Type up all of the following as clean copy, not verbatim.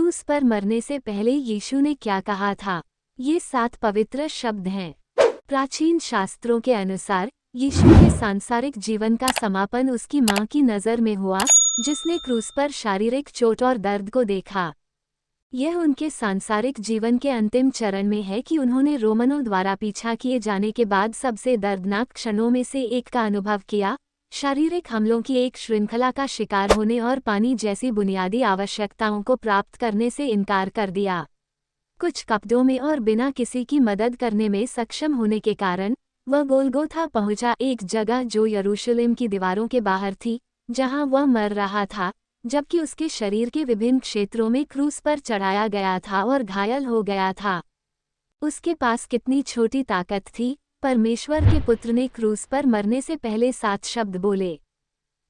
क्रूस पर मरने से पहले यीशु ने क्या कहा था? ये 7 पवित्र शब्द हैं। प्राचीन शास्त्रों के अनुसार यीशु के सांसारिक जीवन का समापन उसकी मां की नज़र में हुआ, जिसने क्रूस पर शारीरिक चोट और दर्द को देखा। यह उनके सांसारिक जीवन के अंतिम चरण में है कि उन्होंने रोमनों द्वारा पीछा किए जाने के बाद सबसे दर्दनाक क्षणों में से एक का अनुभव किया, शारीरिक हमलों की एक श्रृंखला का शिकार होने और पानी जैसी बुनियादी आवश्यकताओं को प्राप्त करने से इनकार कर दिया। कुछ कपड़ों में और बिना किसी की मदद करने में सक्षम होने के कारण वह गोलगोथा पहुंचा, एक जगह जो यरूशलेम की दीवारों के बाहर थी, जहां वह मर रहा था, जबकि उसके शरीर के विभिन्न क्षेत्रों में क्रूस पर चढ़ाया गया था और घायल हो गया था। उसके पास कितनी छोटी ताकत थी! परमेश्वर के पुत्र ने क्रूस पर मरने से पहले 7 शब्द बोले।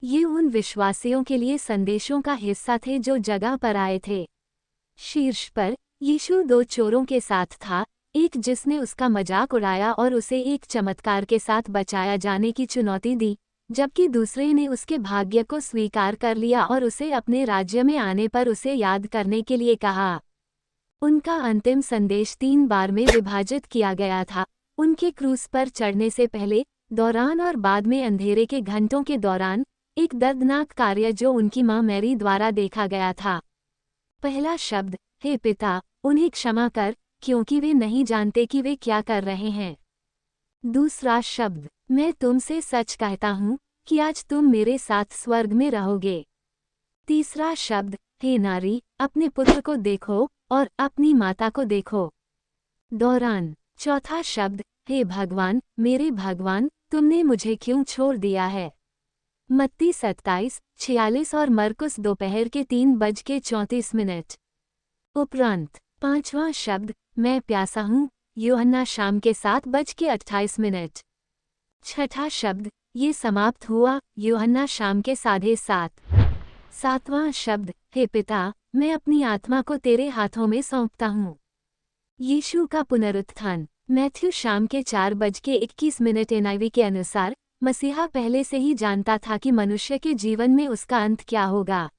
ये उन विश्वासियों के लिए संदेशों का हिस्सा थे जो जगह पर आए थे। शीर्ष पर यीशु 2 चोरों के साथ था, एक जिसने उसका मजाक उड़ाया और उसे एक चमत्कार के साथ बचाया जाने की चुनौती दी, जबकि दूसरे ने उसके भाग्य को स्वीकार कर लिया और उसे अपने राज्य में आने पर उसे याद करने के लिए कहा। उनका अंतिम संदेश 3 बार में विभाजित किया गया था, उनके क्रूस पर चढ़ने से पहले, दौरान और बाद में अंधेरे के घंटों के दौरान, एक दर्दनाक कार्य जो उनकी मां मैरी द्वारा देखा गया था। पहला शब्द, हे पिता, उन्हें क्षमा कर, क्योंकि वे नहीं जानते कि वे क्या कर रहे हैं। दूसरा शब्द, मैं तुमसे सच कहता हूँ कि आज तुम मेरे साथ स्वर्ग में रहोगे। तीसरा शब्द, हे नारी, अपने पुत्र को देखो और अपनी माता को देखो। दौरान। चौथा शब्द, हे भगवान, मेरे भगवान, तुमने मुझे क्यों छोड़ दिया है। मत्ती 27:46 और मरकुस दोपहर के 3:34। उपरांत। पांचवां शब्द, मैं प्यासा हूँ, यूहन्ना शाम के 7:28। छठा शब्द, ये समाप्त हुआ, यूहन्ना शाम के 7:30। सातवां शब्द, हे पिता, मैं अपनी आत्मा को तेरे हाथों में सौंपता हूँ। यीशु का पुनरुत्थान। मैथ्यू शाम के 4:21 एनआईवी के अनुसार, मसीहा पहले से ही जानता था कि मनुष्य के जीवन में उसका अंत क्या होगा।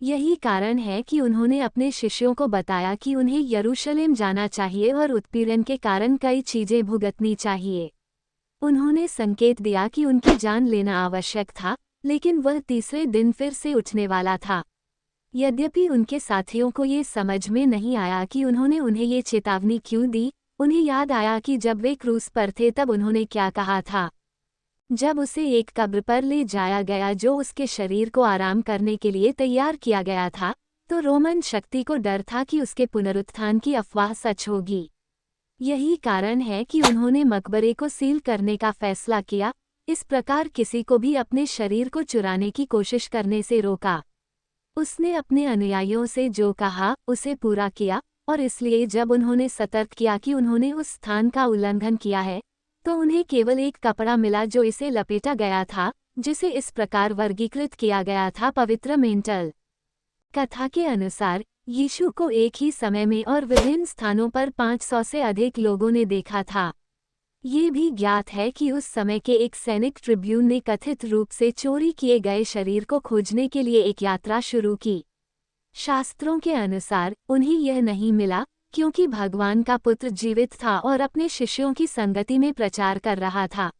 यही कारण है कि उन्होंने अपने शिष्यों को बताया कि उन्हें यरूशलेम जाना चाहिए और उत्पीड़न के कारण कई चीजें भुगतनी चाहिए। उन्होंने संकेत दिया कि उनकी जान लेना आवश्यक था, लेकिन वह तीसरे दिन फिर से उठने वाला था। यद्यपि उनके साथियों को ये समझ में नहीं आया कि उन्होंने उन्हें ये चेतावनी क्यों दी, उन्हें याद आया कि जब वे क्रूस पर थे तब उन्होंने क्या कहा था। जब उसे एक कब्र पर ले जाया गया जो उसके शरीर को आराम करने के लिए तैयार किया गया था, तो रोमन शक्ति को डर था कि उसके पुनरुत्थान की अफवाह सच होगी। यही कारण है कि उन्होंने मकबरे को सील करने का फैसला किया, इस प्रकार किसी को भी अपने शरीर को चुराने की कोशिश करने से रोका। उसने अपने अनुयायियों से जो कहा उसे पूरा किया, और इसलिए जब उन्होंने सतर्क किया कि उन्होंने उस स्थान का उल्लंघन किया है, तो उन्हें केवल एक कपड़ा मिला जो इसे लपेटा गया था, जिसे इस प्रकार वर्गीकृत किया गया था, पवित्र मेंटल। कथा के अनुसार यीशु को एक ही समय में और विभिन्न स्थानों पर 500 से अधिक लोगों ने देखा था। ये भी ज्ञात है कि उस समय के एक सैनिक ट्रिब्यून ने कथित रूप से चोरी किए गए शरीर को खोजने के लिए एक यात्रा शुरू की। शास्त्रों के अनुसार उन्हें यह नहीं मिला, क्योंकि भगवान का पुत्र जीवित था और अपने शिष्यों की संगति में प्रचार कर रहा था।